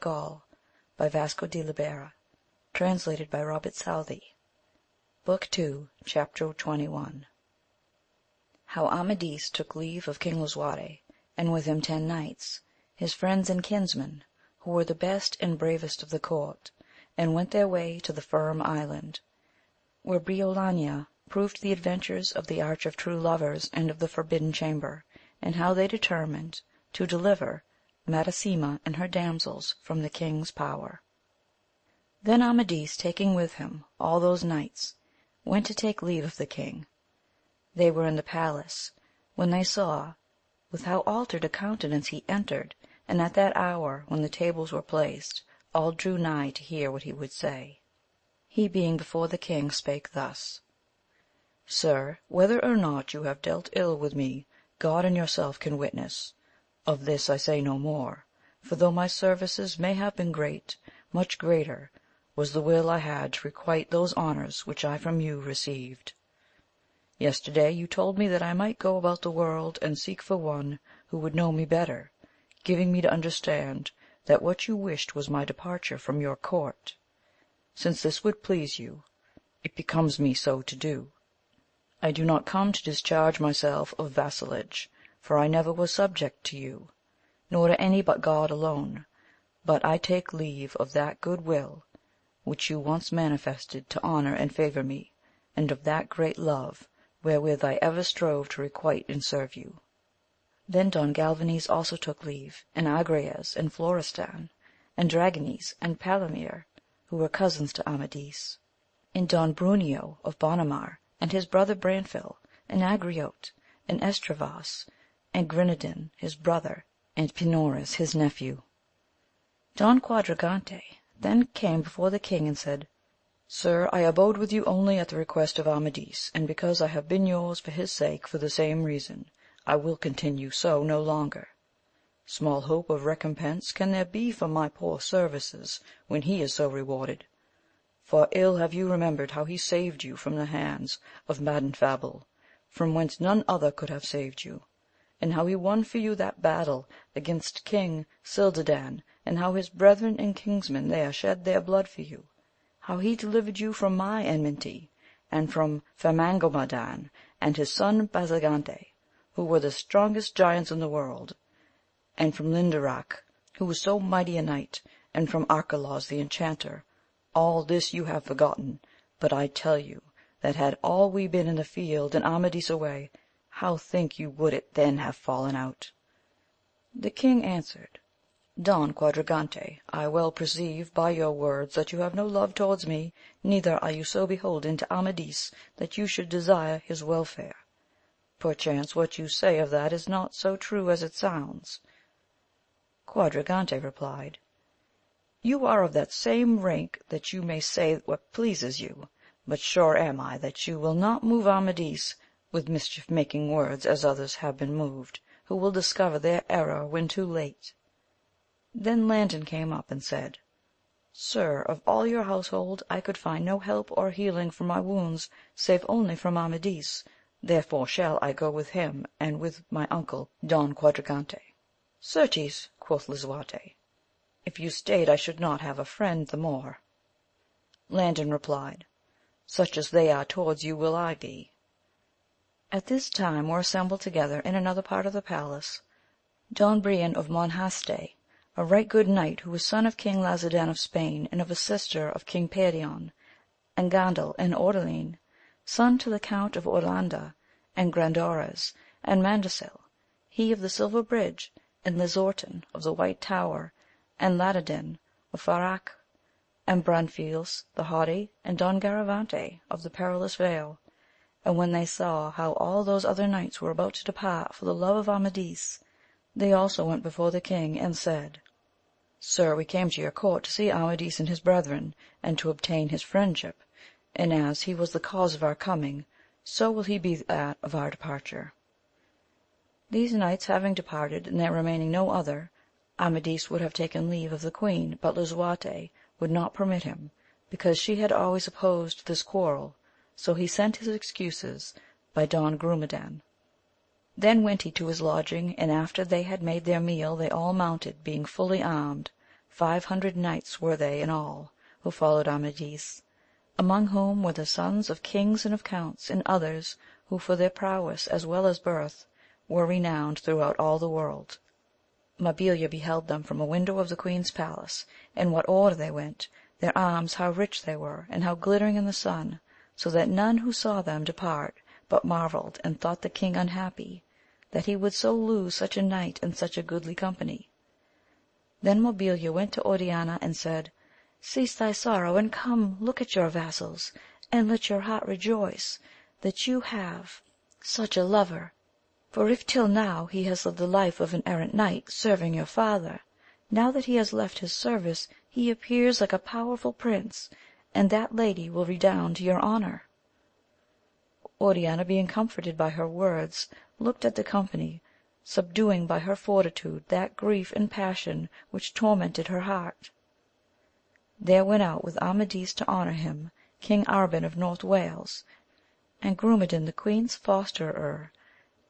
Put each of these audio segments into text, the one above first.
Gaul, by Vasco de Libera, translated by Robert Southey. Book II, Chapter 21. How Amadis took leave of King Lisuarte, and with him 10 knights, his friends and kinsmen, who were the best and bravest of the court, and went their way to the Firm Island, where Briolania proved the adventures of the Arch of True Lovers and of the Forbidden Chamber, and how they determined to deliver Madasima and her damsels from the king's power. Then Amadis, taking with him all those knights, went to take leave of the king. They were in the palace, when they saw with how altered a countenance he entered, and at that hour, when the tables were placed, all drew nigh to hear what he would say. He being before the king spake thus: Sir, whether or not you have dealt ill with me, God and yourself can witness. Of this I say no more, for though my services may have been great, much greater was the will I had to requite those honours which I from you received. Yesterday you told me that I might go about the world and seek for one who would know me better, giving me to understand that what you wished was my departure from your court. Since this would please you, it becomes me so to do. I do not come to discharge myself of vassalage, for I never was subject to you, nor to any but God alone, but I take leave of that good will which you once manifested to honour and favour me, and of that great love wherewith I ever strove to requite and serve you. Then Don Galvanes also took leave, and Agrayes, and Florestan, and Dragonis, and Palomir, who were cousins to Amadis, and Don Bruneo of Bonamar, and his brother Branfil, and Agriote, and Estravas, and Grinadin his brother, and Pinores his nephew. Don Quadragante then came before the king and said, Sir, I abode with you only at the request of Amadis, and because I have been yours for his sake for the same reason, I will continue so no longer. Small hope of recompense can there be for my poor services when he is so rewarded. For ill have you remembered how he saved you from the hands of Madanfabel, from whence none other could have saved you, and how he won for you that battle against King Cildadan, and how his brethren and kinsmen there shed their blood for you, how he delivered you from my enmity, and from Famangomadan and his son Basagante, who were the strongest giants in the world, and from Lindarac, who was so mighty a knight, and from Arcalaus the enchanter. All this you have forgotten, but I tell you that had all we been in the field and Amadis away, how think you would it then have fallen out? The king answered, Don Quadragante, I well perceive by your words that you have no love towards me, neither are you so beholden to Amadis that you should desire his welfare. Perchance what you say of that is not so true as it sounds. Quadragante replied, You are of that same rank that you may say what pleases you, but sure am I that you will not move Amadis with mischief-making words as others have been moved, who will discover their error when too late. Then Landon came up and said, Sir, of all your household I could find no help or healing for my wounds, save only from Amadis, therefore shall I go with him and with my uncle Don Quadragante. Certes, quoth Lisuarte, if you stayed I should not have a friend the more. Landon replied, Such as they are towards you will I be. At this time were assembled together in another part of the palace Don Brian of Monjaste, a right good knight, who was son of King Lazadan of Spain, and of a sister of King Perion, and Gandel and Ordelin, son to the Count of Orlanda, and Grandores, and Mandacil, he of the Silver Bridge, and Lizortan of the White Tower, and Ladadin of Farac, and Branfils the Haughty, and Don Garavante of the Perilous Vale. And when they saw how all those other knights were about to depart for the love of Amadis, they also went before the king and said, Sir, we came to your court to see Amadis and his brethren, and to obtain his friendship, and as he was the cause of our coming, so will he be that of our departure. These knights having departed, and there remaining no other, Amadis would have taken leave of the queen, but Lisuarte would not permit him, because she had always opposed this quarrel, so he sent his excuses by Don Grumedan. Then went he to his lodging, and after they had made their meal they all mounted, being fully armed, 500 knights were they in all who followed Amadis, among whom were the sons of kings and of counts, and others who for their prowess as well as birth were renowned throughout all the world. Mabilia beheld them from a window of the queen's palace, in what order they went, their arms how rich they were, and how glittering in the sun, so that none who saw them depart but marvelled, and thought the king unhappy, that he would so lose such a knight and such a goodly company. Then Mabilia went to Oriana and said, Cease thy sorrow, and come look at your vassals, and let your heart rejoice that you have such a lover, for if till now he has lived the life of an errant knight, serving your father, now that he has left his service he appears like a powerful prince, and that lady will redound to your honour. Oriana, being comforted by her words, looked at the company, subduing by her fortitude that grief and passion which tormented her heart. There went out with Amadis to honour him King Arban of North Wales, and Grumedan the queen's fosterer,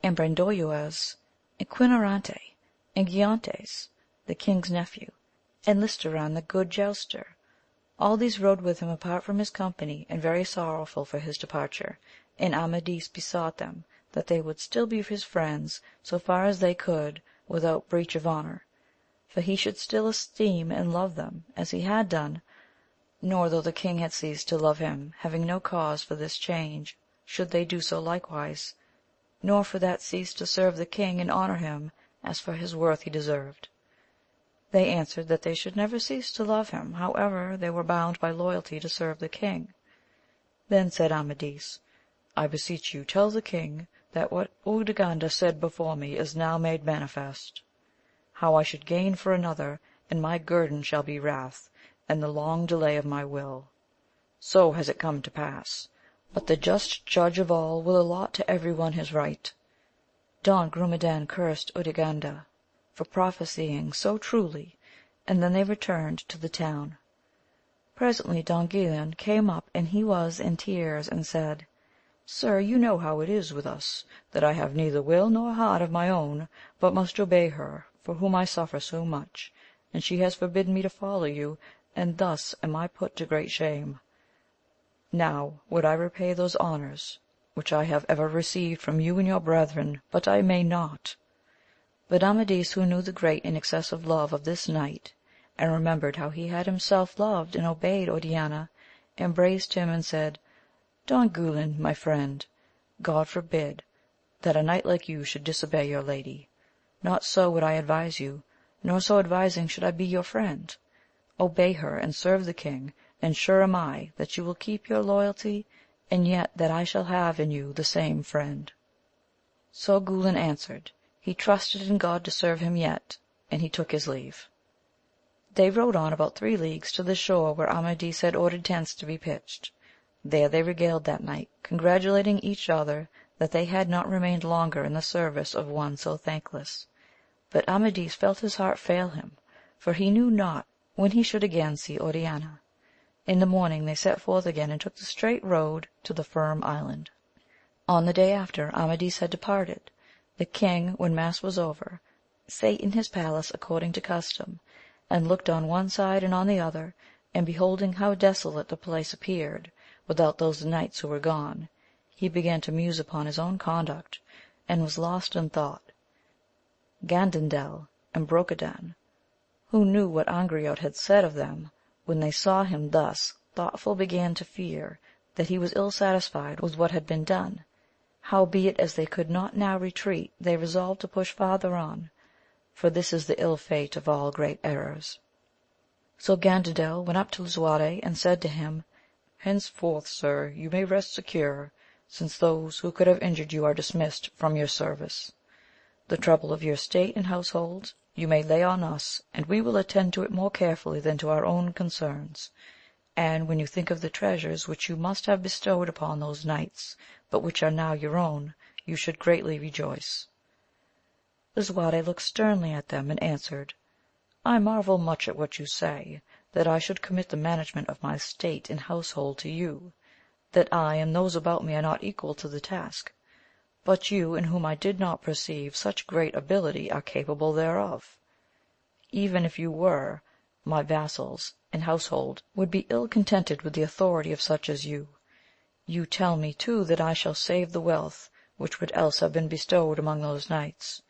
and Brandoyuas, and Quinorante, and Giantes, the king's nephew, and Listoran the good jouster. All these rode with him apart from his company, and very sorrowful for his departure, and Amadis besought them that they would still be his friends so far as they could without breach of honour, for he should still esteem and love them as he had done, nor though the king had ceased to love him, having no cause for this change, should they do so likewise, nor for that cease to serve the king and honour him as for his worth he deserved. They answered that they should never cease to love him, however they were bound by loyalty to serve the king. Then said Amadis, I beseech you tell the king that what Urganda said before me is now made manifest, how I should gain for another, and my guerdon shall be wrath, and the long delay of my will. So has it come to pass, but the just judge of all will allot to every one his right. Don Grumedan cursed Urganda for prophesying so truly, and then they returned to the town. Presently Don Guilan came up, and he was in tears, and said, Sir, you know how it is with us, that I have neither will nor heart of my own, but must obey her, for whom I suffer so much, and she has forbidden me to follow you, and thus am I put to great shame. Now would I repay those honours which I have ever received from you and your brethren, but I may not. But Amadis, who knew the great and excessive love of this knight, and remembered how he had himself loved and obeyed Oriana, embraced him and said, Don Guilan, my friend, God forbid that a knight like you should disobey your lady. Not so would I advise you, nor so advising should I be your friend. Obey her and serve the king, and sure am I that you will keep your loyalty, and yet that I shall have in you the same friend. So Guilan answered, he trusted in God to serve him yet, and he took his leave. They rode on about 3 leagues to the shore where Amadis had ordered tents to be pitched. There they regaled that night, congratulating each other that they had not remained longer in the service of one so thankless. But Amadis felt his heart fail him, for he knew not when he should again see Oriana. In the morning they set forth again, and took the straight road to the Firm Island. On the day after Amadis had departed, the king, when mass was over, sate in his palace according to custom, and looked on one side and on the other, and beholding how desolate the place appeared, without those knights who were gone, he began to muse upon his own conduct, and was lost in thought. Gandandel and Brocadan, who knew what Angriote had said of them, when they saw him thus thoughtful, began to fear that he was ill satisfied with what had been done. Howbeit, as they could not now retreat, they resolved to push farther on, for this is the ill fate of all great errors. So Gandandel went up to Lisuarte and said to him, Henceforth, sir, you may rest secure, since those who could have injured you are dismissed from your service. The trouble of your state and household you may lay on us, and we will attend to it more carefully than to our own concerns. And when you think of the treasures which you must have bestowed upon those knights, but which are now your own, you should greatly rejoice. Lisuarte looked sternly at them and answered, I marvel much at what you say, that I should commit the management of my state and household to you, that I and those about me are not equal to the task. But you, in whom I did not perceive such great ability, are capable thereof. Even if you were, my vassals and household would be ill contented with the authority of such as you. You tell me too that I shall save the wealth which would else have been bestowed among those knights.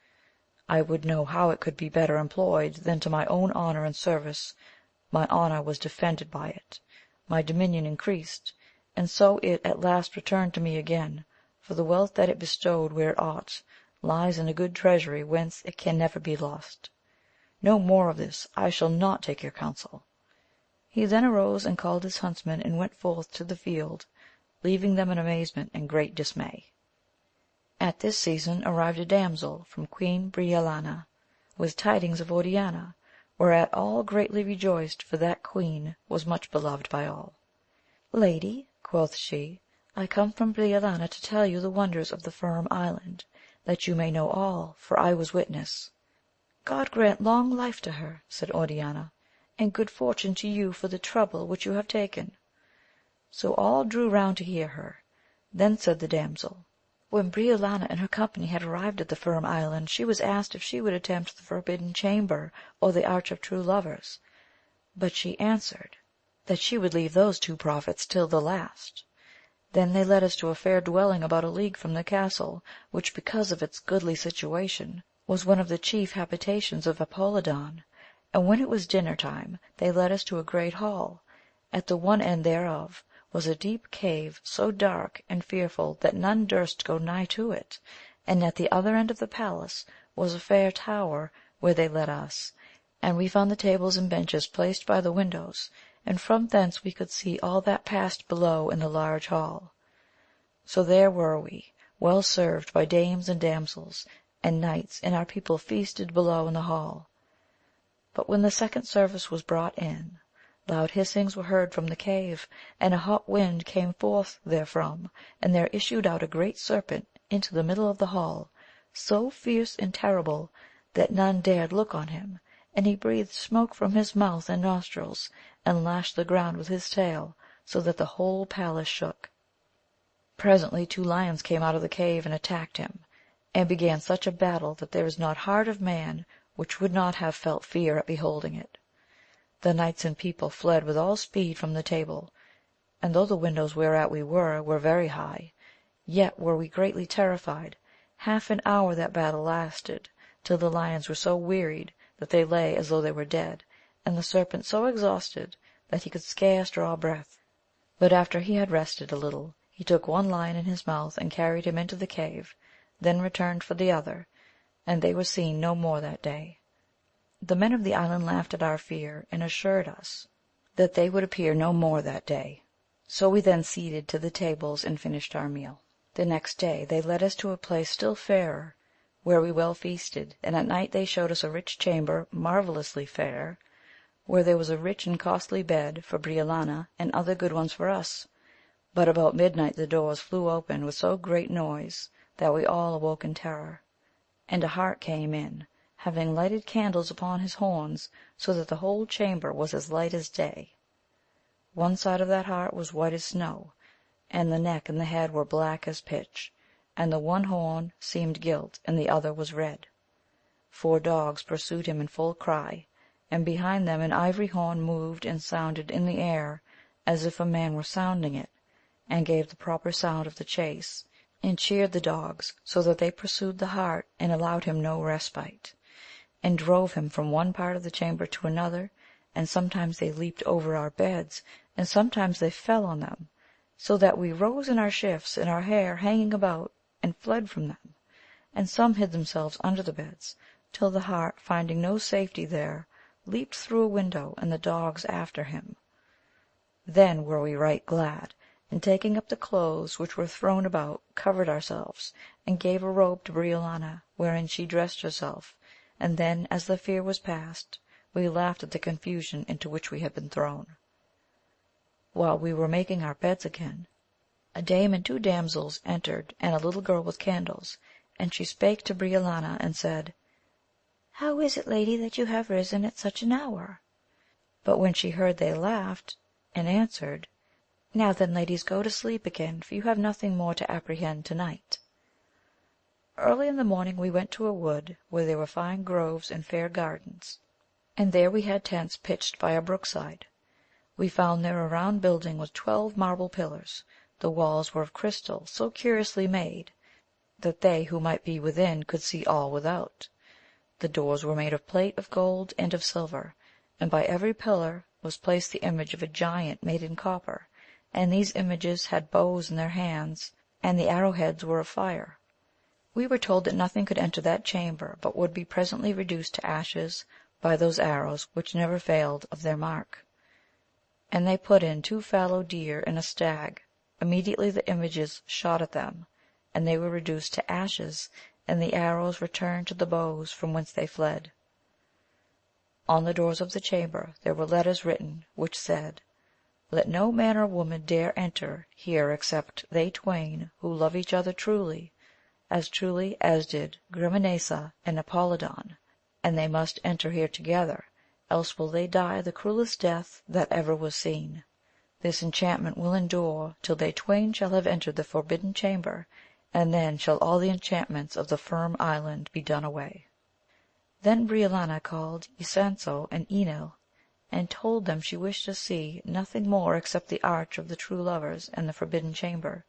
I would know how it could be better employed than to my own honour and service. My honour was defended by it, my dominion increased, and so it at last returned to me again, for the wealth that it bestowed where it ought, lies in a good treasury whence it can never be lost. No more of this, I shall not take your counsel. He then arose and called his huntsmen and went forth to the field, leaving them in amazement and great dismay. At this season arrived a damsel from Queen Briolania with tidings of Oriana, whereat all greatly rejoiced, for that queen was much beloved by all. Lady, quoth she, I come from Briolania to tell you the wonders of the Firm Island, that you may know all, for I was witness. God grant long life to her, said Oriana, and good fortune to you for the trouble which you have taken. So all drew round to hear her. Then said the damsel, when Briolania and her company had arrived at the Firm Island, she was asked if she would attempt the Forbidden Chamber or the Arch of True Lovers, but she answered that she would leave those two profits till the last. Then they led us to a fair dwelling about a league from the castle, which, because of its goodly situation, was one of the chief habitations of Apolidon, and when it was dinner time they led us to a great hall. At the one end thereof was a deep cave, so dark and fearful that none durst go nigh to it, and at the other end of the palace was a fair tower, where they led us, and we found the tables and benches placed by the windows, and from thence we could see all that passed below in the large hall. So there were we, well served by dames and damsels, and knights, and our people feasted below in the hall. But when the second service was brought in, loud hissings were heard from the cave, and a hot wind came forth therefrom, and there issued out a great serpent into the middle of the hall, so fierce and terrible that none dared look on him, and he breathed smoke from his mouth and nostrils, and lashed the ground with his tail, so that the whole palace shook. Presently 2 lions came out of the cave and attacked him, and began such a battle that there is not heart of man which would not have felt fear at beholding it. The knights and people fled with all speed from the table, and though the windows whereat we were very high, yet were we greatly terrified. Half an hour that battle lasted, till the lions were so wearied that they lay as though they were dead, and the serpent so exhausted that he could scarce draw breath. But after he had rested a little, he took one lion in his mouth and carried him into the cave, then returned for the other, and they were seen no more that day. The men of the island laughed at our fear, and assured us that they would appear no more that day. So we then seated to the tables and finished our meal. The next day they led us to a place still fairer, where we well feasted, and at night they showed us a rich chamber marvellously fair, where there was a rich and costly bed for Briolania, and other good ones for us. But about midnight the doors flew open with so great noise that we all awoke in terror, and a hart came in, having lighted candles upon his horns, so that the whole chamber was as light as day. One side of that hart was white as snow, and the neck and the head were black as pitch, and the one horn seemed gilt, and the other was red. 4 dogs pursued him in full cry, and behind them an ivory horn moved and sounded in the air as if a man were sounding it, and gave the proper sound of the chase, and cheered the dogs, so that they pursued the hart and allowed him no respite, and drove him from one part of the chamber to another, and sometimes they leaped over our beds, and sometimes they fell on them, so that we rose in our shifts and our hair hanging about, and fled from them, and some hid themselves under the beds, till the hart, finding no safety there, leaped through a window, and the dogs after him. Then were we right glad, and taking up the clothes which were thrown about, covered ourselves, and gave a robe to Briolania, wherein she dressed herself, and then, as the fear was past, we laughed at the confusion into which we had been thrown. While we were making our beds again, a dame and 2 damsels entered, and a little girl with candles, and she spake to Briolania and said, How is it, lady, that you have risen at such an hour? But when she heard they laughed, and answered, Now then, ladies, go to sleep again, for you have nothing more to apprehend to-night. Early in the morning we went to a wood, where there were fine groves and fair gardens, and there we had tents pitched by a brookside. We found there a round building with 12 marble pillars. The walls were of crystal, so curiously made that they who might be within could see all without. The doors were made of plate of gold and of silver, and by every pillar was placed the image of a giant made in copper, and these images had bows in their hands, and the arrowheads were of fire. We were told that nothing could enter that chamber but would be presently reduced to ashes by those arrows which never failed of their mark. And they put in 2 fallow deer and a stag. Immediately the images shot at them, and they were reduced to ashes, and the arrows returned to the bows from whence they fled. On the doors of the chamber there were letters written, which said, Let no man or woman dare enter here except they twain who love each other truly as did Grimanesa and Apollodon, and they must enter here together, else will they die the cruelest death that ever was seen. This enchantment will endure till they twain shall have entered the forbidden chamber, and then shall all the enchantments of the Firm Island be done away. Then Briolania called Ysanjo and Enil, and told them she wished to see nothing more except the arch of the true lovers and the forbidden chamber,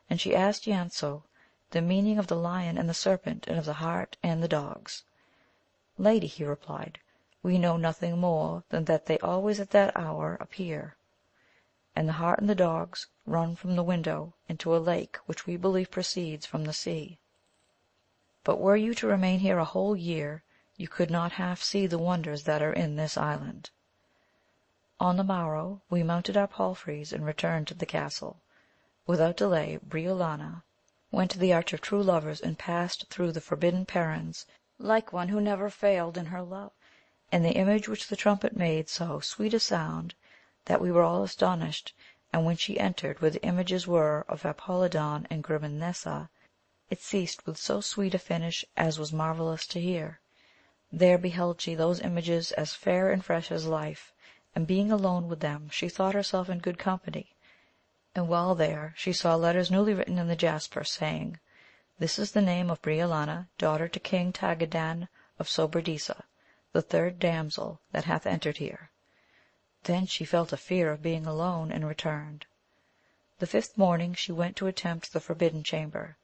and she asked Ysanjo the meaning of the lion and the serpent, and of the hart and the dogs. Lady, he replied, we know nothing more than that they always at that hour appear, and the hart and the dogs run from the window into a lake which we believe proceeds from the sea. But were you to remain here a whole year, you could not half see the wonders that are in this island. On the morrow we mounted our palfreys and returned to the castle. Without delay Briolania went to the Arch of True Lovers and passed through the forbidden perrons like one who never failed in her love, and the image which the trumpet made so sweet a sound that we were all astonished, and when she entered where the images were of Apollodon and Grimanesa, it ceased with so sweet a finish as was marvellous to hear. There beheld she those images as fair and fresh as life, and being alone with them she thought herself in good company, and while there she saw letters newly written in the jasper, saying, This is the name of Briolania, daughter to King Tagadan of Sobradisa, the 3rd damsel that hath entered here. Then she felt a fear of being alone, and returned. The 5th morning she went to attempt the forbidden chamber.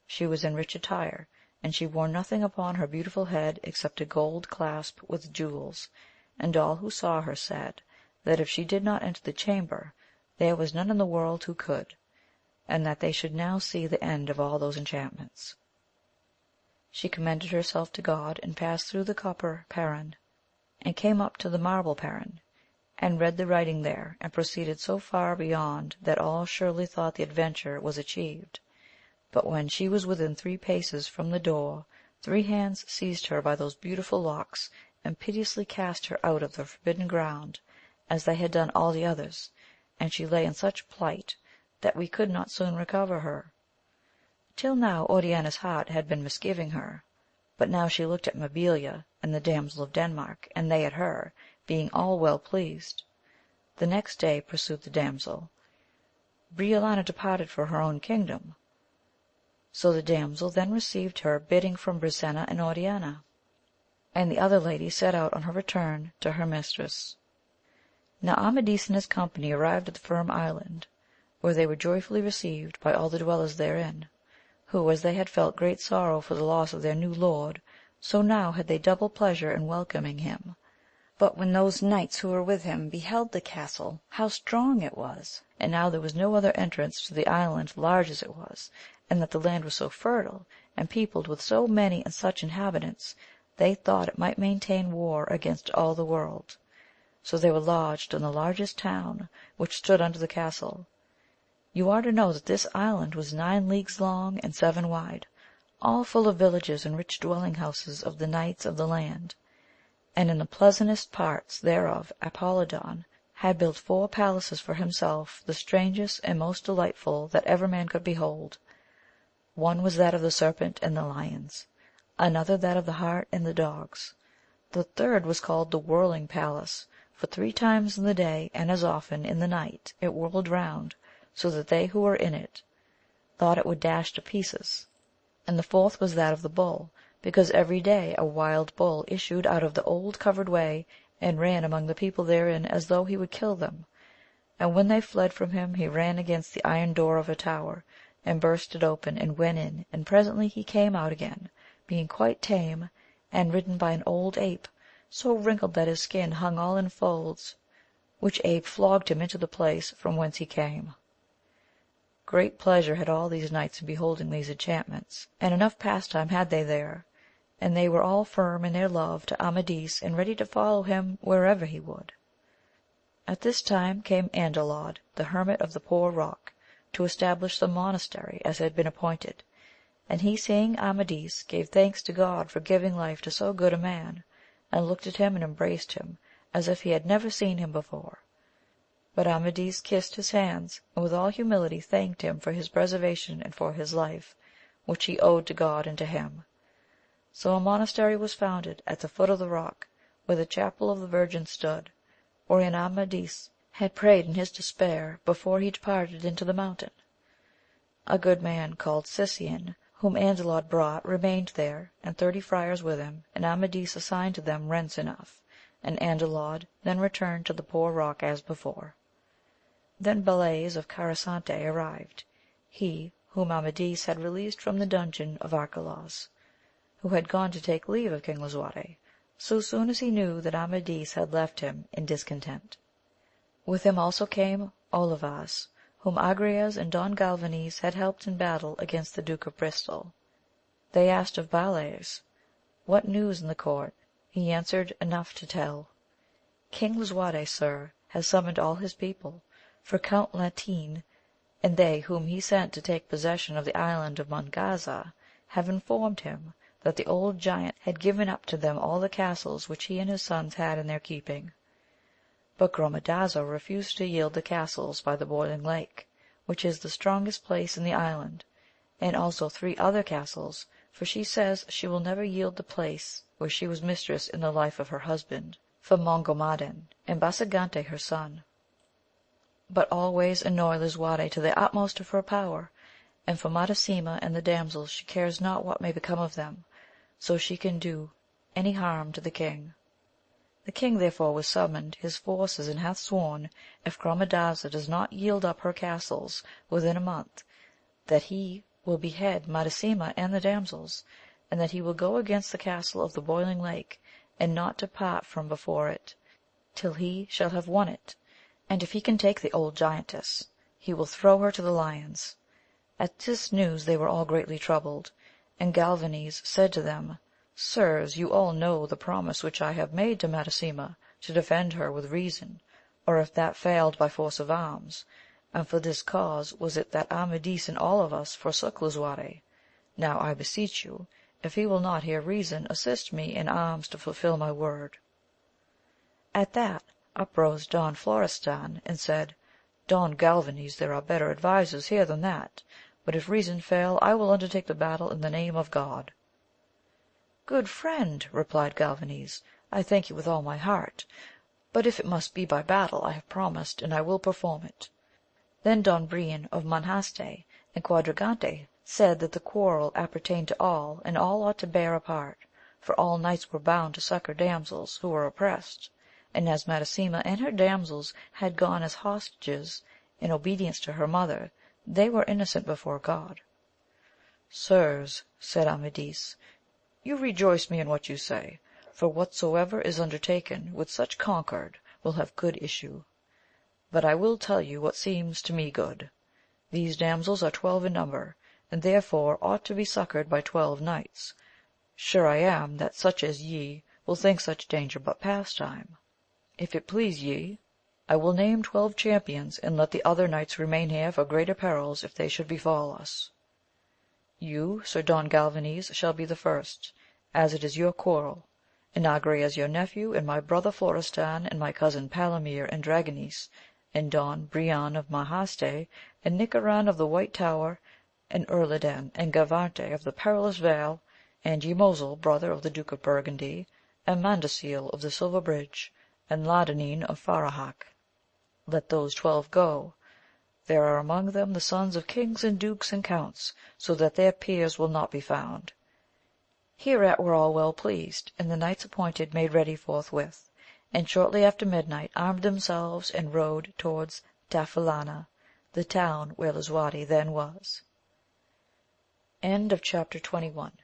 She was in rich attire, and she wore nothing upon her beautiful head except a gold clasp with jewels, and all who saw her said that if she did not enter the chamber, there was none in the world who could, and that they should now see the end of all those enchantments. She commended herself to God, and passed through the copper perron, and came up to the marble perron, and read the writing there, and proceeded so far beyond that all surely thought the adventure was achieved. But when she was within 3 paces from the door, 3 hands seized her by those beautiful locks, and piteously cast her out of the forbidden ground, as they had done all the others, and she lay in such plight that we could not soon recover her. Till now Oriana's heart had been misgiving her, but now she looked at Mabilia and the damsel of Denmark, and they at her, being all well pleased. The next day, pursued the damsel, Briolania departed for her own kingdom. So the damsel then received her bidding from Brisena and Oriana, and the other lady set out on her return to her mistress. Now Amadis and his company arrived at the Firm Island, where they were joyfully received by all the dwellers therein, who, as they had felt great sorrow for the loss of their new lord, so now had they double pleasure in welcoming him. But when those knights who were with him beheld the castle, how strong it was, and now there was no other entrance to the island large as it was, and that the land was so fertile, and peopled with so many and such inhabitants, they thought it might maintain war against all the world. So they were lodged in the largest town, which stood under the castle. You are to know that this island was 9 leagues long and 7 wide, all full of villages and rich dwelling houses of the knights of the land. And in the pleasantest parts thereof Apollodon had built 4 palaces for himself, the strangest and most delightful that ever man could behold. One was that of the serpent and the lions, another that of the hart and the dogs. The third was called the whirling palace, for 3 times in the day and as often in the night it whirled round, so that they who were in it thought it would dash to pieces. And the 4th was that of the bull, because every day a wild bull issued out of the old covered way, and ran among the people therein as though he would kill them. And when they fled from him, he ran against the iron door of a tower, and burst it open, and went in, and presently he came out again, being quite tame, and ridden by an old ape, so wrinkled that his skin hung all in folds, which ape flogged him into the place from whence he came. Great pleasure had all these knights in beholding these enchantments, and enough pastime had they there, and they were all firm in their love to Amadis, and ready to follow him wherever he would. At this time came Andalod, the hermit of the Poor Rock, to establish the monastery as had been appointed, and he seeing Amadis gave thanks to God for giving life to so good a man, and looked at him and embraced him as if he had never seen him before. But Amadis kissed his hands, and with all humility thanked him for his preservation and for his life, which he owed to God and to him. So a monastery was founded at the foot of the rock, where the chapel of the Virgin stood, wherein Amadis had prayed in his despair before he departed into the mountain. A good man called Sisian, whom Andalod brought, remained there, and 30 friars with him, and Amadis assigned to them rents enough, and Andalod then returned to the Poor Rock as before. Then Balays of Carasante arrived, he whom Amadis had released from the dungeon of Arcalaus, who had gone to take leave of King Lisuarte, so soon as he knew that Amadis had left him in discontent. With him also came Olivas, whom Agrayes and Don Galvanes had helped in battle against the Duke of Bristol. They asked of Balays, what news in the court? He answered enough to tell. King Lisuarte, sir, has summoned all his people, for Count Latine and they whom he sent to take possession of the island of Mongaza have informed him that the old giant had given up to them all the castles which he and his sons had in their keeping. But Gromadaza refused to yield the castles by the Boiling Lake, which is the strongest place in the island, and also 3 other castles, for she says she will never yield the place where she was mistress in the life of her husband, for Mongomadan and Basagante her son, but always annoy Lisuarte to the utmost of her power, and for Madasima and the damsels she cares not what may become of them, so she can do any harm to the king. The king therefore was summoned his forces, and hath sworn, if Gromadaza does not yield up her castles within a month, that he will behead Madasima and the damsels, and that he will go against the castle of the Boiling Lake, and not depart from before it, till he shall have won it, and if he can take the old giantess, he will throw her to the lions. At this news they were all greatly troubled, and Galvanes said to them, Sirs, you all know the promise which I have made to Madasima to defend her with reason, or if that failed by force of arms, and for this cause was it that Amadis and all of us forsook Lisuarte. Now I beseech you, if he will not hear reason, assist me in arms to fulfil my word. At that uprose Don Florestan and said, Don Galvanes, there are better advisers here than that, but if reason fail I will undertake the battle in the name of God. Good friend, replied Galvanes, I thank you with all my heart, but if it must be by battle I have promised, and I will perform it. Then Don Brian of Monjaste and Quadragante said that the quarrel appertained to all, and all ought to bear a part, for all knights were bound to succour damsels who were oppressed, and as Madasima and her damsels had gone as hostages in obedience to her mother, they were innocent before God. Sirs, said Amadis, you rejoice me in what you say, for whatsoever is undertaken with such concord will have good issue. But I will tell you what seems to me good. These damsels are 12 in number, and therefore ought to be succoured by 12 knights. Sure I am that such as ye will think such danger but pastime. If it please ye, I will name 12 champions, and let the other knights remain here for greater perils if they should befall us. You, Sir Don Galvanes, shall be the first, as it is your quarrel, and Agrayes your nephew, and my brother Florestan, and my cousin Palomir and Dragonis, and Don Brian of Monjaste, and Nicaran of the White Tower, and Erliden and Gavarte of the Perilous Vale, and Ymosil, brother of the Duke of Burgundy, and Mandasil of the Silver Bridge, and Ladanin of Farahac. Let those 12 go. There are among them the sons of kings and dukes and counts, so that their peers will not be found. Hereat were all well pleased, and the knights appointed made ready forthwith, and shortly after midnight armed themselves and rode towards Tafilana, the town where Lisuarte then was. Chapter 22.